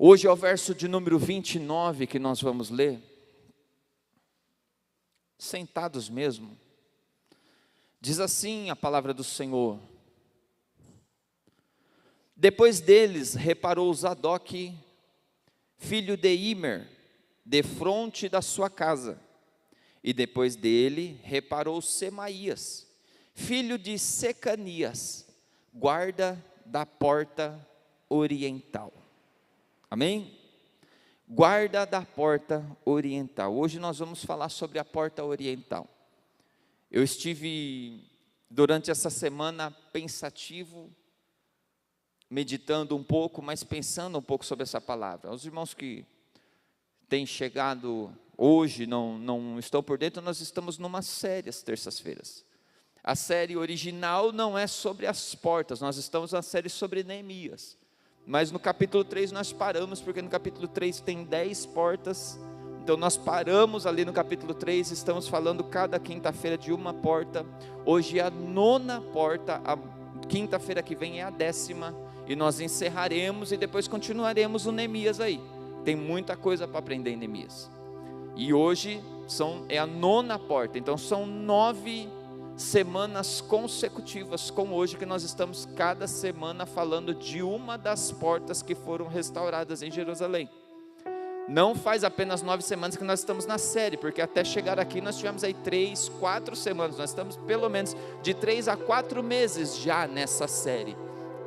Hoje é o verso de número 29 que nós vamos ler. Sentados mesmo. Diz assim a palavra do Senhor: depois deles reparou Zadok, filho de Imer, defronte da sua casa. E depois dele reparou Semaías, filho de Secanias, guarda da porta oriental. Amém? Guarda da porta oriental. Hoje nós vamos falar sobre a porta oriental. Eu estive durante essa semana pensativo, meditando um pouco, mas pensando um pouco sobre essa palavra. Os irmãos que têm chegado hoje, não estão por dentro, nós estamos numa série às terças-feiras. A série original não é sobre as portas, nós estamos na série sobre Neemias. Mas no capítulo 3 nós paramos, porque no capítulo 3 tem 10 portas. Então nós paramos ali no capítulo 3, estamos falando cada quinta-feira de uma porta. Hoje é a 9ª porta, a quinta-feira que vem é a 10ª. E nós encerraremos e depois continuaremos o Neemias aí. Tem muita coisa para aprender em Neemias. E hoje é a 9ª porta, então são 9 semanas consecutivas com hoje, que nós estamos cada semana falando de uma das portas que foram restauradas em Jerusalém. Não faz apenas 9 semanas que nós estamos na série, porque até chegar aqui nós tivemos aí 3, 4 semanas, nós estamos pelo menos de 3 a 4 meses já nessa série,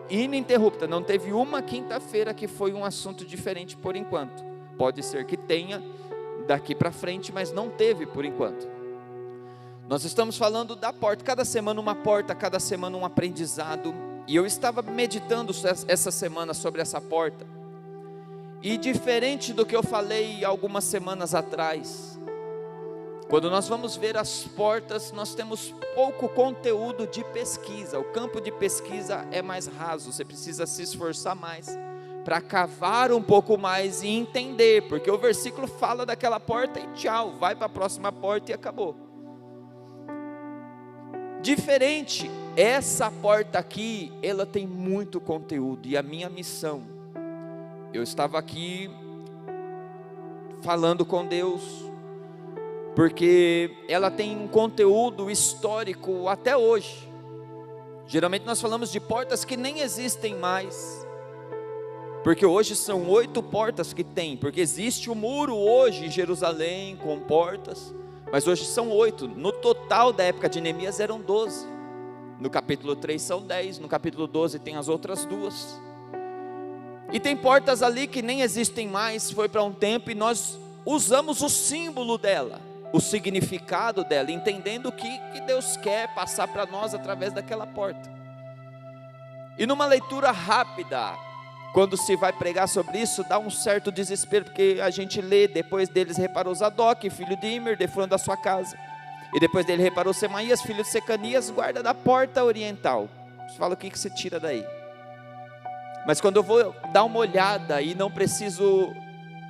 ininterrupta, não teve uma quinta-feira que foi um assunto diferente por enquanto, pode ser que tenha daqui para frente, mas não teve por enquanto. Nós estamos falando da porta, cada semana uma porta, cada semana um aprendizado, e eu estava meditando essa semana sobre essa porta, e diferente do que eu falei algumas semanas atrás, quando nós vamos ver as portas, nós temos pouco conteúdo de pesquisa, o campo de pesquisa é mais raso, você precisa se esforçar mais, para cavar um pouco mais e entender, porque o versículo fala daquela porta e tchau, vai para a próxima porta e acabou. Diferente, essa porta aqui, ela tem muito conteúdo, e a minha missão, eu estava aqui falando com Deus, porque ela tem um conteúdo histórico até hoje. Geralmente nós falamos de portas que nem existem mais, porque hoje são 8 portas que tem, porque existe o muro hoje em Jerusalém com portas, mas hoje são 8, no total da época de Neemias eram 12, no capítulo 3 são 10, no capítulo 12 tem as outras 2, e tem portas ali que nem existem mais, foi para um tempo, e nós usamos o símbolo dela, o significado dela, entendendo o que Deus quer passar para nós através daquela porta. E numa leitura rápida, quando se vai pregar sobre isso, dá um certo desespero, porque a gente lê, depois deles reparou Zadok, filho de Imer, defronte da sua casa, e depois dele reparou Semaías, filho de Secanias, guarda da porta oriental. Você fala, o que você tira daí? Mas quando eu vou dar uma olhada, e não preciso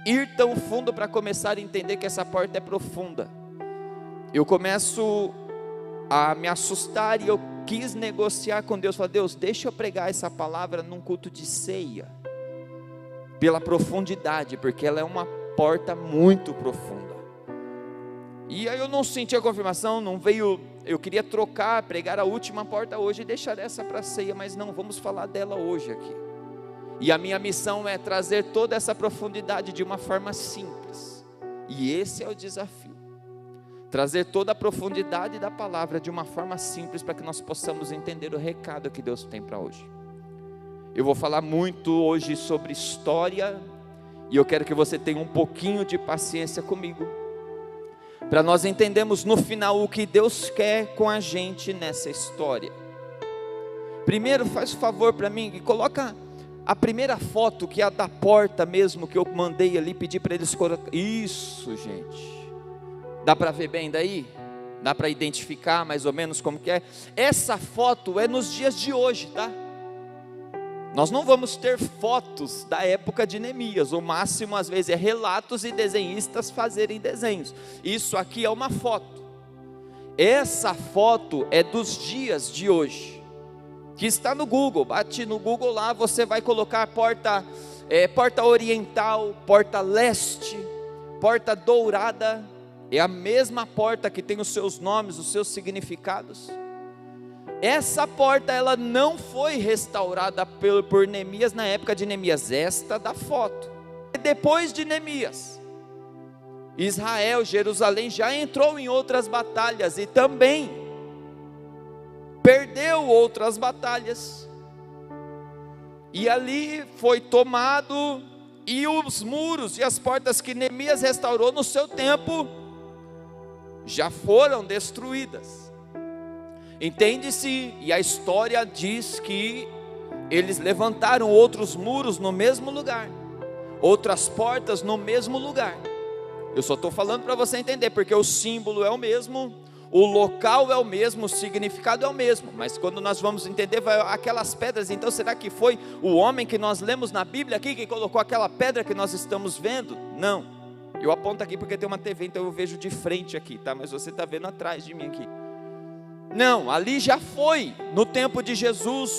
ir tão fundo para começar a entender que essa porta é profunda, eu começo a me assustar, e eu quis negociar com Deus, falei, Deus, deixa eu pregar essa palavra num culto de ceia, pela profundidade, porque ela é uma porta muito profunda. E aí eu não senti a confirmação, não veio, eu queria trocar, pregar a última porta hoje e deixar essa para a ceia, mas não, vamos falar dela hoje aqui. E a minha missão é trazer toda essa profundidade de uma forma simples, e esse é o desafio, trazer toda a profundidade da palavra de uma forma simples, para que nós possamos entender o recado que Deus tem para hoje. Eu vou falar muito hoje sobre história, e eu quero que você tenha um pouquinho de paciência comigo, para nós entendermos no final o que Deus quer com a gente nessa história. Primeiro, faz o favor para mim, e coloca a primeira foto, que é a da porta mesmo, que eu mandei ali, pedi para eles colocar. Isso, gente, dá para ver bem daí? Dá para identificar mais ou menos como que é? Essa foto é nos dias de hoje, tá? Nós não vamos ter fotos da época de Neemias, o máximo às vezes é relatos e desenhistas fazerem desenhos. Isso aqui é uma foto. Essa foto é dos dias de hoje, que está no Google. Bate no Google lá, você vai colocar a porta porta oriental, porta leste, porta dourada, é a mesma porta que tem os seus nomes, os seus significados. Essa porta, ela não foi restaurada por Neemias na época de Neemias, esta da foto. Depois de Neemias, Israel, Jerusalém já entrou em outras batalhas e também perdeu outras batalhas. E ali foi tomado, e os muros e as portas que Neemias restaurou no seu tempo já foram destruídas. Entende-se, e a história diz que eles levantaram outros muros no mesmo lugar, outras portas no mesmo lugar. Eu só estou falando para você entender, porque o símbolo é o mesmo, o local é o mesmo, o significado é o mesmo, mas quando nós vamos entender, aquelas pedras, então será que foi o homem que nós lemos na Bíblia aqui, que colocou aquela pedra que nós estamos vendo? Não, eu aponto aqui porque tem uma TV, então eu vejo de frente aqui, tá? Mas você está vendo atrás de mim aqui. Não, ali já foi, no tempo de Jesus,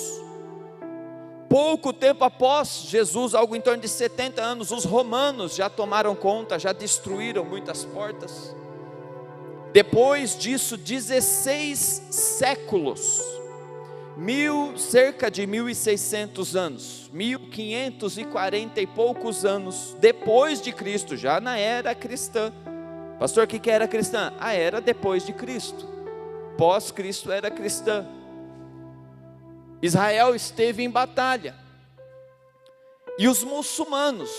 pouco tempo após Jesus, algo em torno de 70 anos, os romanos já tomaram conta, já destruíram muitas portas. Depois disso, 16 séculos, cerca de 1.600 anos, 1.540 e poucos anos depois de Cristo, já na era cristã. Pastor, o que era cristã? A era depois de Cristo. Pós-Cristo era cristã. Israel esteve em batalha, e os muçulmanos,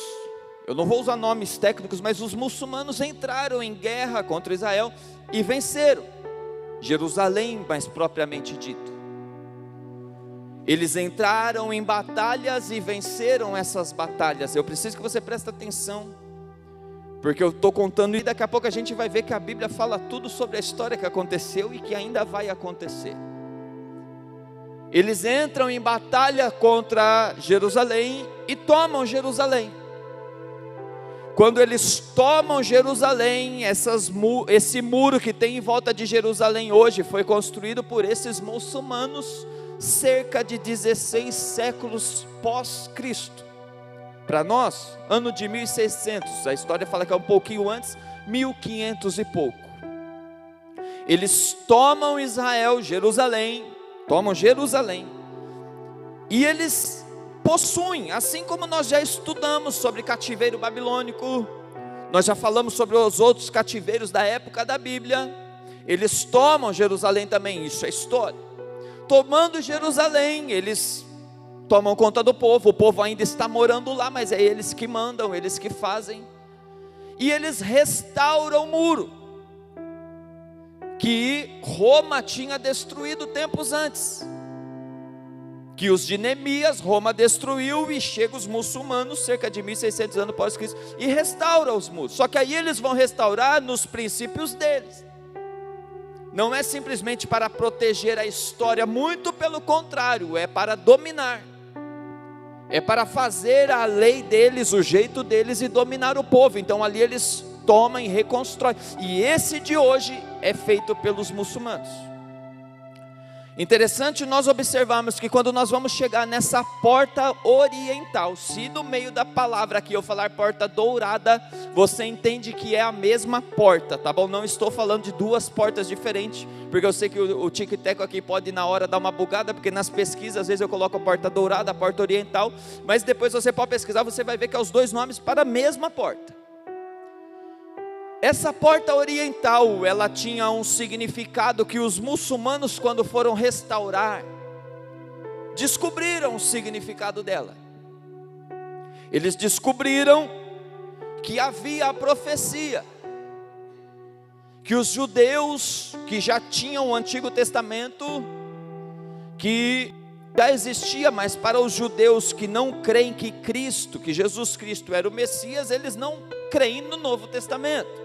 eu não vou usar nomes técnicos, mas os muçulmanos entraram em guerra contra Israel e venceram Jerusalém, mais propriamente dito. Eles entraram em batalhas e venceram essas batalhas. Eu preciso que você preste atenção, porque eu estou contando, e daqui a pouco a gente vai ver que a Bíblia fala tudo sobre a história que aconteceu e que ainda vai acontecer. Eles entram em batalha contra Jerusalém e tomam Jerusalém. Quando eles tomam Jerusalém, esse muro que tem em volta de Jerusalém hoje, foi construído por esses muçulmanos, cerca de 16 séculos pós-Cristo. Para nós, ano de 1600, a história fala que é um pouquinho antes, 1500 e pouco. Eles tomam Jerusalém, e eles possuem, assim como nós já estudamos sobre cativeiro babilônico, nós já falamos sobre os outros cativeiros da época da Bíblia, eles tomam Jerusalém também, isso é história. Tomando Jerusalém, eles tomam conta do povo, o povo ainda está morando lá, mas é eles que mandam, eles que fazem, e eles restauram o muro, que Roma tinha destruído tempos antes, que os de Neemias, Roma destruiu, e chegam os muçulmanos, cerca de 1600 anos após Cristo, e restauram os muros, só que aí eles vão restaurar nos princípios deles, não é simplesmente para proteger a história, muito pelo contrário, é para dominar, é para fazer a lei deles, o jeito deles e dominar o povo. Então ali eles tomam e reconstroem, e esse de hoje é feito pelos muçulmanos. Interessante nós observarmos que quando nós vamos chegar nessa porta oriental, se no meio da palavra aqui eu falar porta dourada, você entende que é a mesma porta, tá bom? Não estou falando de duas portas diferentes, porque eu sei que o tic-teco aqui pode na hora dar uma bugada, porque nas pesquisas às vezes eu coloco a porta dourada, a porta oriental, mas depois você pode pesquisar, você vai ver que é os dois nomes para a mesma porta. Essa porta oriental, ela tinha um significado que os muçulmanos, quando foram restaurar, descobriram o significado dela. Eles descobriram que havia a profecia, que os judeus que já tinham o Antigo Testamento, que já existia, mas para os judeus que não creem que Jesus Cristo era o Messias, eles não creem no Novo Testamento.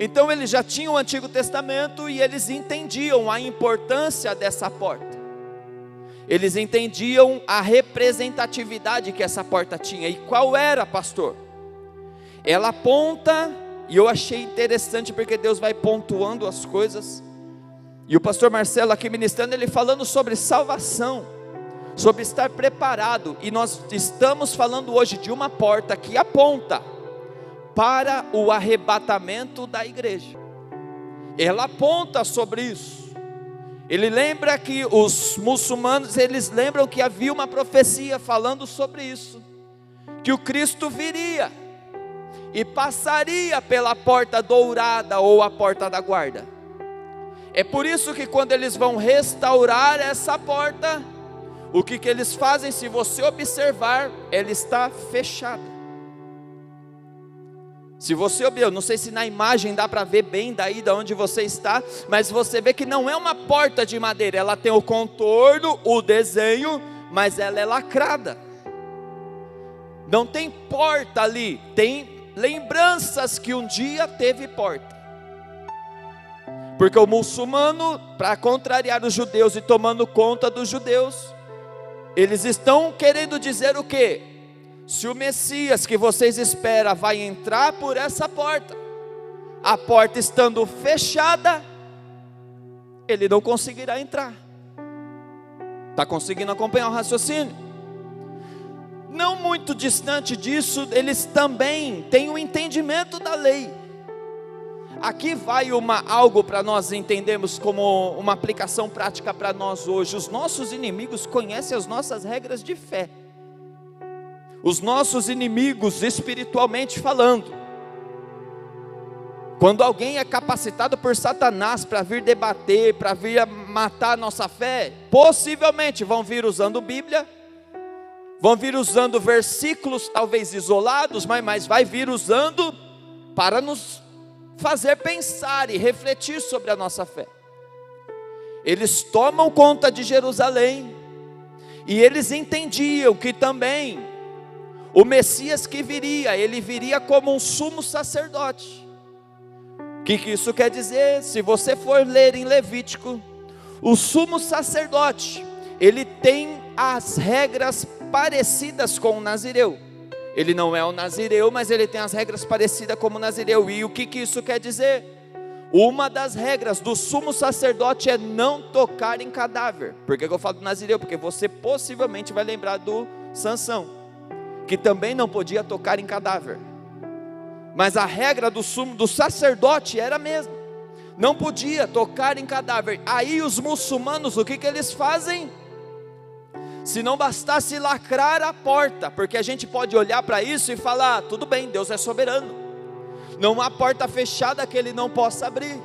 Então eles já tinham o Antigo Testamento e eles entendiam a importância dessa porta. Eles entendiam a representatividade que essa porta tinha. E qual era, pastor? Ela aponta, e eu achei interessante porque Deus vai pontuando as coisas. E o pastor Marcelo aqui ministrando, ele falando sobre salvação, sobre estar preparado, e nós estamos falando hoje de uma porta que aponta para o arrebatamento da igreja. Ela aponta sobre isso. Ele lembra que os muçulmanos, eles lembram que havia uma profecia falando sobre isso, que o Cristo viria e passaria pela porta dourada ou a porta da guarda. É por isso que quando eles vão restaurar essa porta, o que eles fazem? Se você observar, ela está fechada. Se você observar, eu não sei se na imagem dá para ver bem daí de onde você está, mas você vê que não é uma porta de madeira, ela tem o contorno, o desenho, mas ela é lacrada. Não tem porta ali, tem lembranças que um dia teve porta. Porque o muçulmano, para contrariar os judeus e tomando conta dos judeus, eles estão querendo dizer o quê? Se o Messias que vocês esperam vai entrar por essa porta, a porta estando fechada, ele não conseguirá entrar. Está conseguindo acompanhar o raciocínio? Não muito distante disso, eles também têm um entendimento da lei. Aqui vai algo para nós entendermos como uma aplicação prática para nós hoje. Os nossos inimigos conhecem as nossas regras de fé. Os nossos inimigos, espiritualmente falando. Quando alguém é capacitado por Satanás para vir debater, para vir matar a nossa fé, possivelmente vão vir usando Bíblia, vão vir usando versículos talvez isolados, mas vai vir usando para nos fazer pensar e refletir sobre a nossa fé. Eles tomam conta de Jerusalém, e eles entendiam que também o Messias que viria, ele viria como um sumo sacerdote. O que isso quer dizer? Se você for ler em Levítico, o sumo sacerdote, ele tem as regras parecidas com o nazireu. Ele não é o nazireu, mas ele tem as regras parecidas como o nazireu. E o que isso quer dizer? Uma das regras do sumo sacerdote é não tocar em cadáver. Por que eu falo do nazireu? Porque você possivelmente vai lembrar do Sansão, que também não podia tocar em cadáver. Mas a regra do sacerdote era a mesma. Não podia tocar em cadáver. Aí os muçulmanos, o que eles fazem? Se não bastasse lacrar a porta, porque a gente pode olhar para isso e falar, tudo bem, Deus é soberano, não há porta fechada que Ele não possa abrir,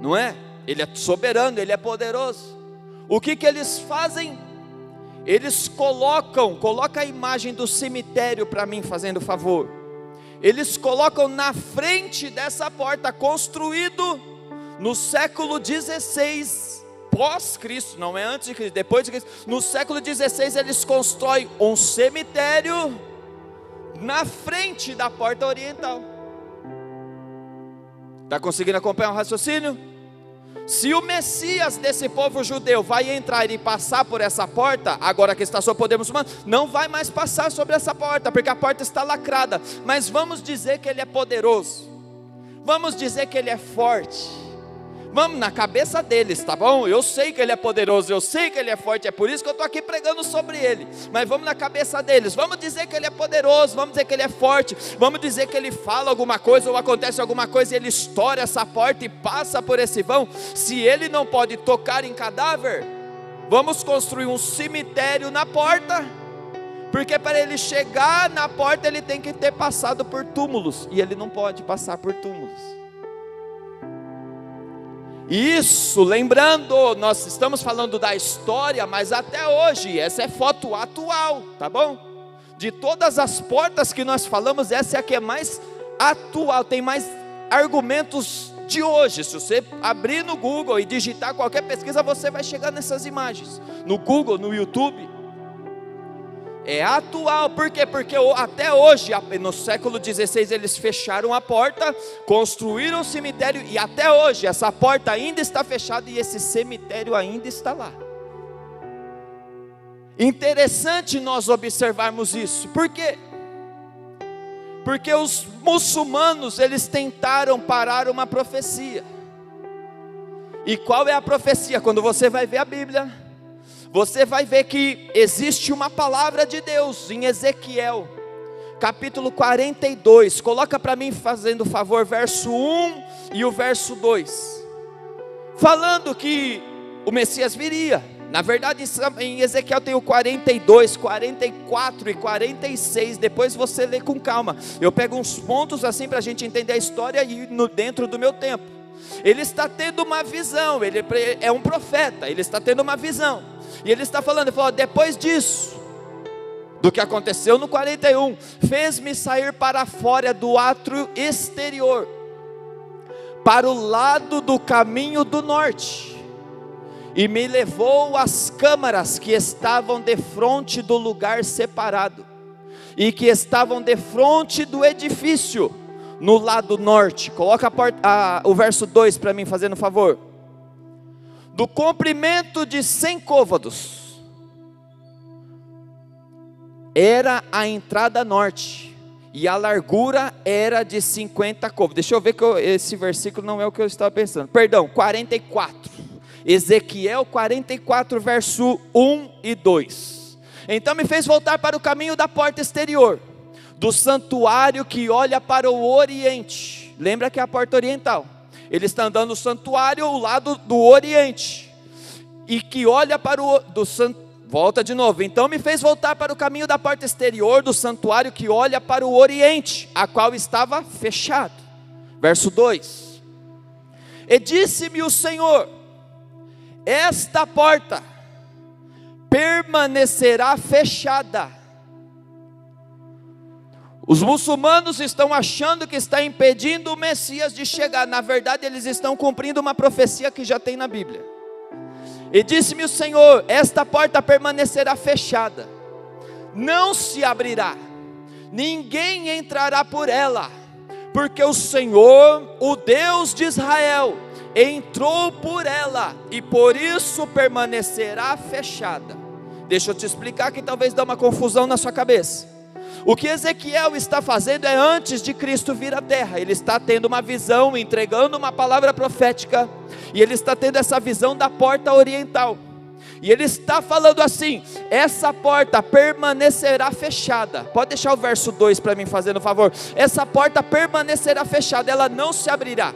não é? Ele é soberano, Ele é poderoso. O que eles fazem? Eles colocam a imagem do cemitério para mim, fazendo favor. Eles colocam na frente dessa porta, construído no século 16, pós-Cristo, não é antes de Cristo, depois de Cristo. No século 16 eles constroem um cemitério na frente da porta oriental. Está conseguindo acompanhar o raciocínio? Se o Messias desse povo judeu vai entrar e passar por essa porta, agora que está sob o poder muçulmano, não vai mais passar sobre essa porta, porque a porta está lacrada. Mas vamos dizer que ele é poderoso, vamos dizer que ele é forte. Vamos na cabeça deles, tá bom? Eu sei que ele é poderoso, eu sei que ele é forte, é por isso que eu estou aqui pregando sobre ele. Mas vamos na cabeça deles, vamos dizer que ele é poderoso, vamos dizer que ele é forte, vamos dizer que ele fala alguma coisa ou acontece alguma coisa e ele estoura essa porta e passa por esse vão. Se ele não pode tocar em cadáver, vamos construir um cemitério na porta, porque para ele chegar na porta ele tem que ter passado por túmulos, e ele não pode passar por túmulos. Isso, lembrando, nós estamos falando da história, mas até hoje, essa é foto atual, tá bom? De todas as portas que nós falamos, essa é a que é mais atual, tem mais argumentos de hoje. Se você abrir no Google e digitar qualquer pesquisa, você vai chegar nessas imagens, no Google, no YouTube. É atual, por quê? Porque até hoje, no século 16 eles fecharam a porta, construíram o cemitério, e até hoje essa porta ainda está fechada e esse cemitério ainda está lá. Interessante nós observarmos isso. Por quê? Porque os muçulmanos, eles tentaram parar uma profecia. E qual é a profecia? Quando você vai ver a Bíblia, você vai ver que existe uma palavra de Deus em Ezequiel, capítulo 42, coloca para mim fazendo favor, verso 1 e o verso 2, falando que o Messias viria. Na verdade em Ezequiel tem o 42, 44 e 46, depois você lê com calma, eu pego uns pontos assim para a gente entender a história e dentro do meu tempo. Ele está tendo uma visão, ele é um profeta, ele está tendo uma visão, e ele está falando, ele falou, depois disso, do que aconteceu no 41, fez-me sair para fora do átrio exterior, para o lado do caminho do norte, e me levou às câmaras que estavam defronte do lugar separado, e que estavam defronte do edifício, no lado norte. Coloca o verso 2 para mim, fazendo favor. Do comprimento de 100 côvados, era a entrada norte, e a largura era de 50 côvados. Deixa eu ver que esse versículo não é o que eu estava pensando. Perdão, 44. Ezequiel 44, verso 1 e 2. Então me fez voltar para o caminho da porta exterior, do santuário que olha para o oriente. Lembra que é a porta oriental. Ele está andando no santuário ao lado do oriente, e que olha para o volta de novo. Então me fez voltar para o caminho da porta exterior do santuário que olha para o oriente, a qual estava fechado. Verso 2. E disse-me o Senhor: esta porta permanecerá fechada. Os muçulmanos estão achando que está impedindo o Messias de chegar. Na verdade eles estão cumprindo uma profecia que já tem na Bíblia. E disse-me o Senhor: esta porta permanecerá fechada, não se abrirá, ninguém entrará por ela, porque o Senhor, o Deus de Israel, entrou por ela, e por isso permanecerá fechada. Deixa eu te explicar que talvez dê uma confusão na sua cabeça. O que Ezequiel está fazendo é antes de Cristo vir à terra. Ele está tendo uma visão, entregando uma palavra profética, e ele está tendo essa visão da porta oriental, e ele está falando assim: essa porta permanecerá fechada. Pode deixar o verso 2 para mim, fazendo favor. Essa porta permanecerá fechada, ela não se abrirá,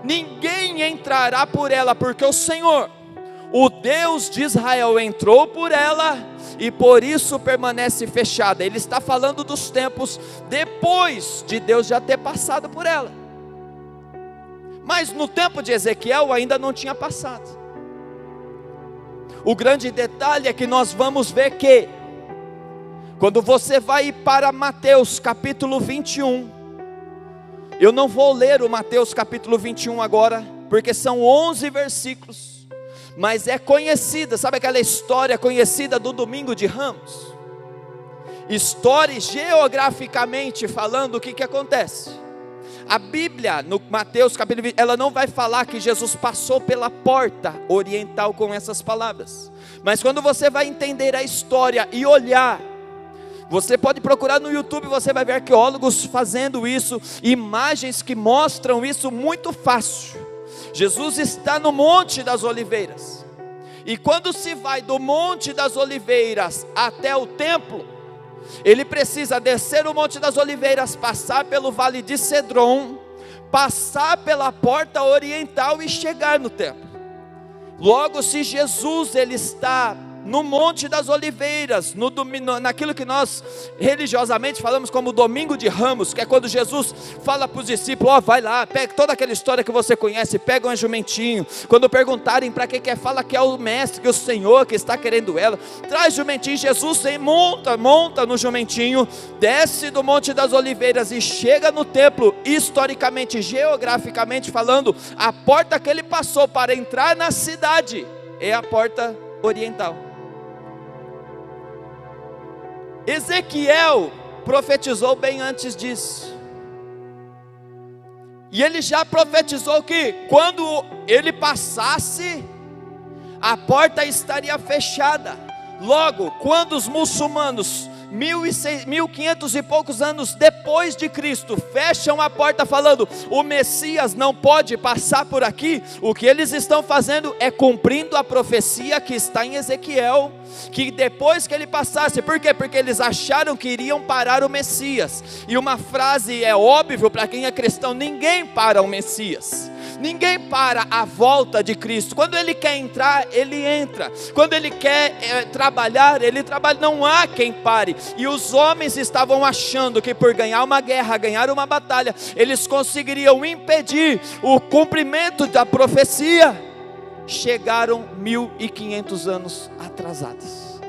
ninguém entrará por ela, porque o Senhor, o Deus de Israel, entrou por ela, e por isso permanece fechada. Ele está falando dos tempos depois de Deus já ter passado por ela, mas no tempo de Ezequiel ainda não tinha passado. O grande detalhe é que nós vamos ver que, quando você vai para Mateus capítulo 21, eu não vou ler o Mateus capítulo 21 agora, porque são 11 versículos, mas é conhecida, sabe aquela história conhecida do domingo de Ramos? História geograficamente falando, o que acontece? A Bíblia, no Mateus capítulo 20, ela não vai falar que Jesus passou pela porta oriental com essas palavras, mas quando você vai entender a história e olhar, você pode procurar no YouTube, você vai ver arqueólogos fazendo isso, imagens que mostram isso muito fácil. Jesus está no Monte das Oliveiras, e quando se vai do Monte das Oliveiras até o templo, ele precisa descer o Monte das Oliveiras, passar pelo Vale de Cedron, passar pela porta oriental e chegar no templo. Logo, se Jesus ele está no Monte das Oliveiras, naquilo que nós religiosamente falamos como Domingo de Ramos, que é quando Jesus fala para os discípulos: vai lá, pega toda aquela história que você conhece, pega um jumentinho, quando perguntarem para que quer, fala que é o mestre, que é o Senhor que está querendo ela, traz jumentinho. Jesus monta no jumentinho, desce do Monte das Oliveiras e chega no templo. Historicamente, geograficamente falando, a porta que ele passou para entrar na cidade é a porta oriental. Ezequiel profetizou bem antes disso, e ele já profetizou que quando ele passasse, a porta estaria fechada. Logo, quando os muçulmanos 1500 e poucos anos depois de Cristo, fecham a porta falando, o Messias não pode passar por aqui. O que eles estão fazendo é cumprindo a profecia que está em Ezequiel, que depois que ele passasse, por quê? Porque eles acharam que iriam parar o Messias, e uma frase é óbvio para quem é cristão: ninguém para o Messias, ninguém para a volta de Cristo. Quando ele quer entrar, ele entra. Quando ele quer trabalhar, ele trabalha. Não há quem pare. E os homens estavam achando que por ganhar uma guerra, ganhar uma batalha, eles conseguiriam impedir o cumprimento da profecia. Chegaram 1500 anos atrasados.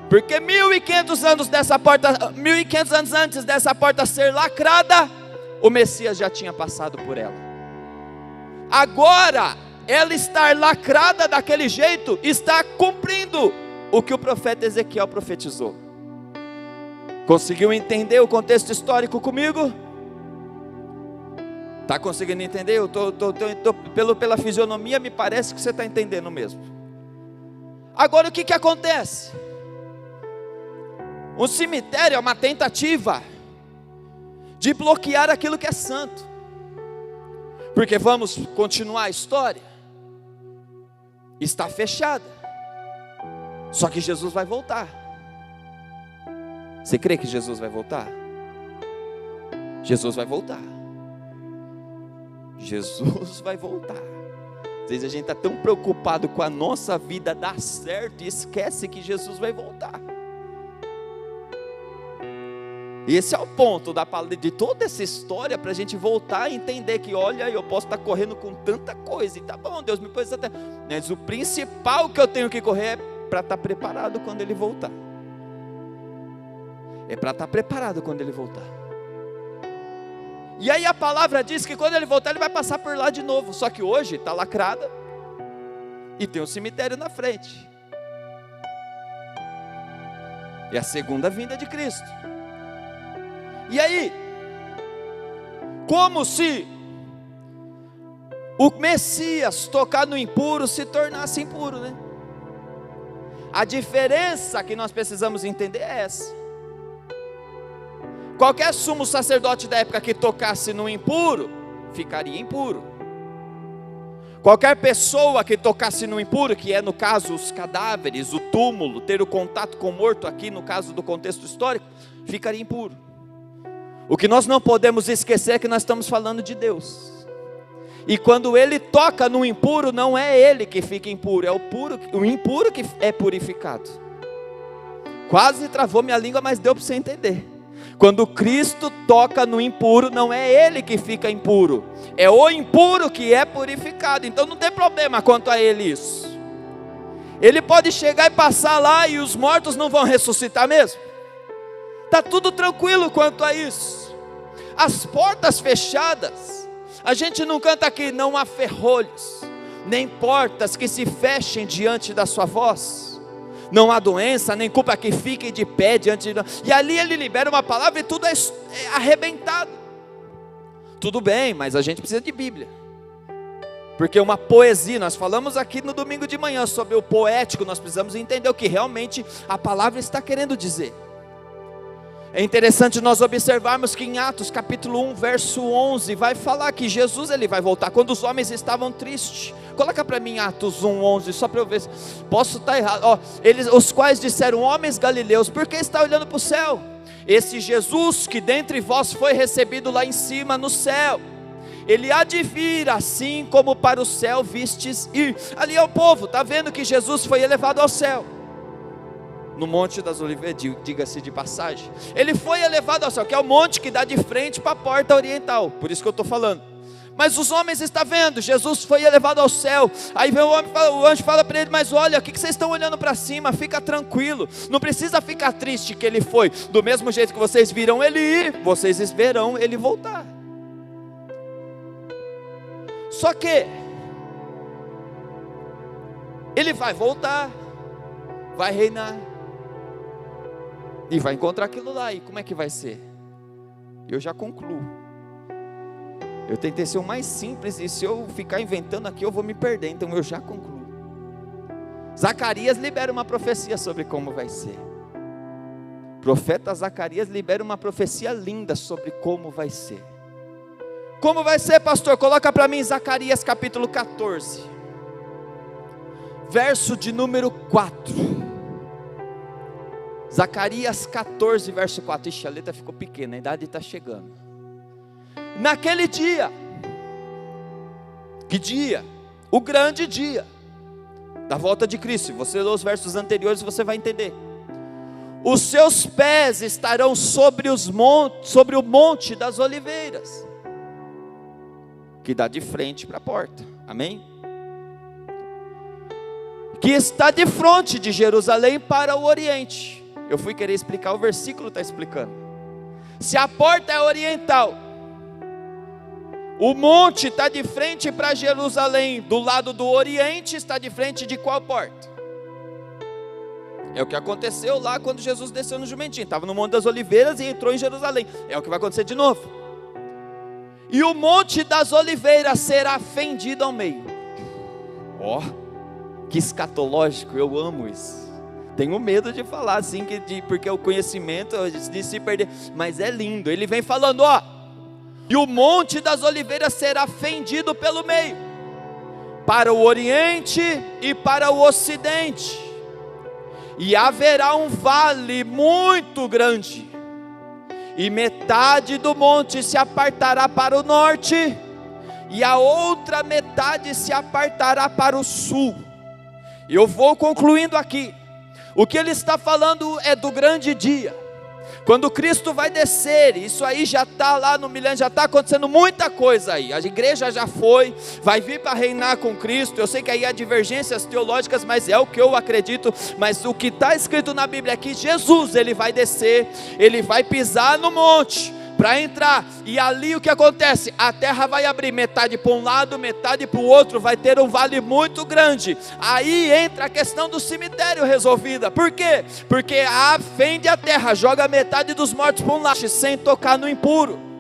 Porque 1500 anos dessa porta, 1500 anos antes dessa porta ser lacrada, o Messias já tinha passado por ela. Agora, ela estar lacrada daquele jeito, está cumprindo o que o profeta Ezequiel profetizou. Conseguiu entender o contexto histórico comigo? Está conseguindo entender? Pela fisionomia, me parece que você está entendendo mesmo. Agora, o que acontece? Um cemitério é uma tentativa de bloquear aquilo que é santo. Porque vamos continuar a história. Está fechada. Só que Jesus vai voltar. Você crê que Jesus vai voltar? Jesus vai voltar. Jesus vai voltar. Às vezes a gente está tão preocupado com a nossa vida dar certo e esquece que Jesus vai voltar. Esse é o ponto de toda essa história, para a gente voltar a entender que, olha, eu posso estar correndo com tanta coisa, e tá bom, Deus me pôs até, mas o principal que eu tenho que correr é para estar preparado quando Ele voltar. É para estar preparado quando Ele voltar. E aí a palavra diz que quando Ele voltar, Ele vai passar por lá de novo. Só que hoje está lacrada e tem um cemitério na frente. É a segunda vinda de Cristo. E aí, como se o Messias tocar no impuro se tornasse impuro, né? A diferença que nós precisamos entender é essa. Qualquer sumo sacerdote da época que tocasse no impuro, ficaria impuro. Qualquer pessoa que tocasse no impuro, que é no caso os cadáveres, o túmulo, ter o contato com o morto aqui no caso do contexto histórico, ficaria impuro. O que nós não podemos esquecer é que nós estamos falando de Deus. E quando Ele toca no impuro, não é Ele que fica impuro, é o impuro que é purificado. Quase travou minha língua, mas deu para você entender. Quando Cristo toca no impuro, não é Ele que fica impuro, é o impuro que é purificado. Então não tem problema quanto a Ele isso. Ele pode chegar e passar lá e os mortos não vão ressuscitar mesmo. Está tudo tranquilo quanto a isso. As portas fechadas, a gente não canta aqui, não há ferrolhos, nem portas que se fechem diante da sua voz. Não há doença, nem culpa que fique de pé diante de... E ali Ele libera uma palavra e tudo é arrebentado. Tudo bem, mas a gente precisa de Bíblia. Porque uma poesia, nós falamos aqui no domingo de manhã sobre o poético, nós precisamos entender o que realmente a palavra está querendo dizer. É interessante nós observarmos que em Atos capítulo 1, verso 11, vai falar que Jesus Ele vai voltar, quando os homens estavam tristes. Coloca para mim Atos 1, 11, só para eu ver, posso estar errado. Os quais disseram, homens galileus, por que está olhando para o céu? Esse Jesus que dentre vós foi recebido lá em cima no céu, Ele há de vir assim como para o céu vistes ir. Ali é o povo, está vendo que Jesus foi elevado ao céu. No Monte das Oliveiras, diga-se de passagem, Ele foi elevado ao céu, que é o monte que dá de frente para a porta oriental, por isso que eu estou falando. Mas os homens estão vendo, Jesus foi elevado ao céu. Aí vem o anjo fala para ele, mas olha, o que vocês estão olhando para cima? Fica tranquilo, não precisa ficar triste que Ele foi. Do mesmo jeito que vocês viram Ele ir, vocês verão Ele voltar. Só que Ele vai voltar, vai reinar, e vai encontrar aquilo lá. E como é que vai ser? Eu já concluo. Eu tentei ser o mais simples, e se eu ficar inventando aqui eu vou me perder, então eu já concluo. Zacarias libera uma profecia sobre como vai ser. profeta Zacarias libera uma profecia linda sobre como vai ser. Como vai ser, pastor? Coloca para mim Zacarias capítulo 14, verso de número 4. Zacarias 14, verso 4. Ixi, a letra ficou pequena, a idade está chegando. Naquele dia, que dia? O grande dia da volta de Cristo. Se você ler os versos anteriores, você vai entender. Os seus pés estarão sobre o monte das oliveiras, que dá de frente para a porta, amém? Que está de frente de Jerusalém para o oriente. Eu fui querer explicar, o versículo está explicando. Se a porta é oriental, o monte está de frente para Jerusalém, do lado do oriente está de frente de qual porta? É o que aconteceu lá quando Jesus desceu no jumentinho, estava no Monte das Oliveiras e entrou em Jerusalém. É o que vai acontecer de novo. E o Monte das Oliveiras será fendido ao meio. Ó, que escatológico, eu amo isso. Tenho medo de falar assim, porque o conhecimento de se perder, mas é lindo. Ele vem falando, ó, e o Monte das Oliveiras será fendido pelo meio, para o oriente e para o ocidente, e haverá um vale muito grande, e metade do monte se apartará para o norte, e a outra metade se apartará para o sul. E eu vou concluindo aqui. O que ele está falando é do grande dia, quando Cristo vai descer. Isso aí já está lá no milênio, já está acontecendo muita coisa aí. A igreja já vai vir para reinar com Cristo. Eu sei que aí há divergências teológicas, mas é o que eu acredito. Mas o que está escrito na Bíblia é que Jesus, ele vai descer, ele vai pisar no monte para entrar, e ali o que acontece? A terra vai abrir, metade para um lado, metade para o outro, vai ter um vale muito grande. Aí entra a questão do cemitério resolvida. Por quê? Porque fende a terra, joga metade dos mortos para um lado, sem tocar no impuro.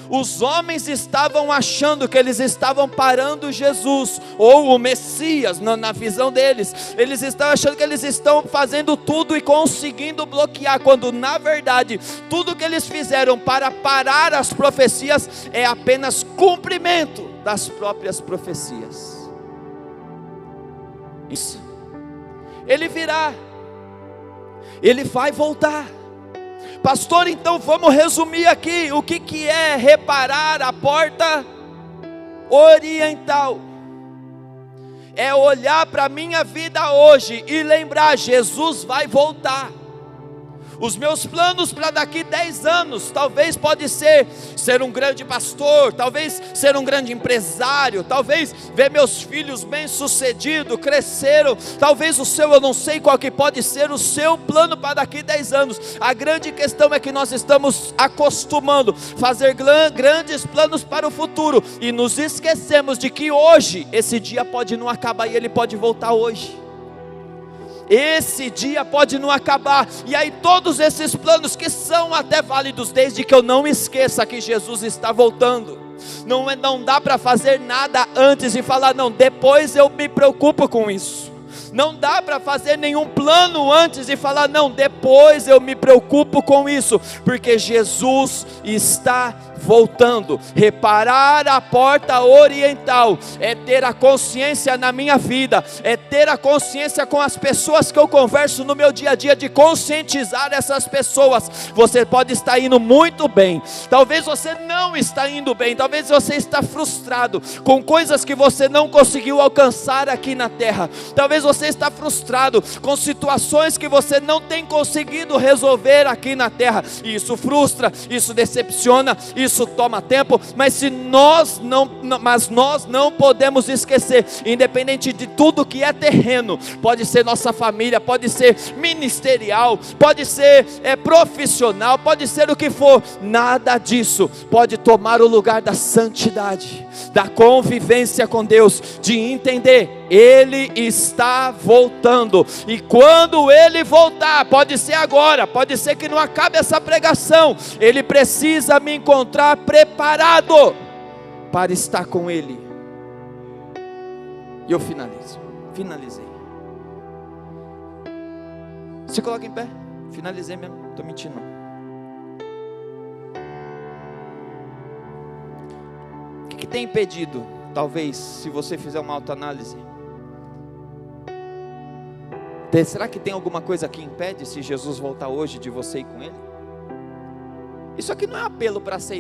Os homens estavam achando que eles estavam parando Jesus, ou o Messias, na visão deles. Eles estavam achando que eles estão fazendo tudo e conseguindo bloquear, quando na verdade, tudo que eles fizeram para parar as profecias, é apenas cumprimento das próprias profecias. Isso. Ele virá, ele vai voltar. Pastor, então vamos resumir aqui, o que é reparar a porta oriental? É olhar para a minha vida hoje e lembrar, Jesus vai voltar. Os meus planos para daqui 10 anos, talvez pode ser um grande pastor, talvez ser um grande empresário, talvez ver meus filhos bem sucedidos, cresceram, talvez o seu, eu não sei qual que pode ser o seu plano para daqui 10 anos, a grande questão é que nós estamos acostumando a fazer grandes planos para o futuro, e nos esquecemos de que hoje, esse dia pode não acabar e ele pode voltar hoje. Esse dia pode não acabar, e aí todos esses planos que são até válidos, desde que eu não esqueça que Jesus está voltando. Não dá para fazer nada antes e falar, não, depois eu me preocupo com isso. Não dá para fazer nenhum plano antes e falar, não, depois eu me preocupo com isso, porque Jesus está voltando. Reparar a porta oriental é ter a consciência na minha vida, é ter a consciência com as pessoas que eu converso no meu dia a dia, de conscientizar essas pessoas. Você pode estar indo muito bem, talvez você não está indo bem, talvez você está frustrado com coisas que você não conseguiu alcançar aqui na terra, talvez você está frustrado com situações que você não tem conseguido resolver aqui na terra, e isso frustra, isso decepciona, isso toma tempo, mas nós não podemos esquecer, independente de tudo que é terreno, pode ser nossa família, pode ser ministerial, pode ser profissional, pode ser o que for, nada disso pode tomar o lugar da santidade, da convivência com Deus, de entender, Ele está voltando, e quando Ele voltar, pode ser agora, pode ser que não acabe essa pregação, Ele precisa me encontrar preparado para estar com Ele. E eu finalizei. Se coloca em pé, finalizei mesmo. Estou mentindo. O que tem impedido? Talvez, se você fizer uma autoanálise. Será que tem alguma coisa que impede, se Jesus voltar hoje, de você ir com Ele? Isso aqui não é apelo para aceitar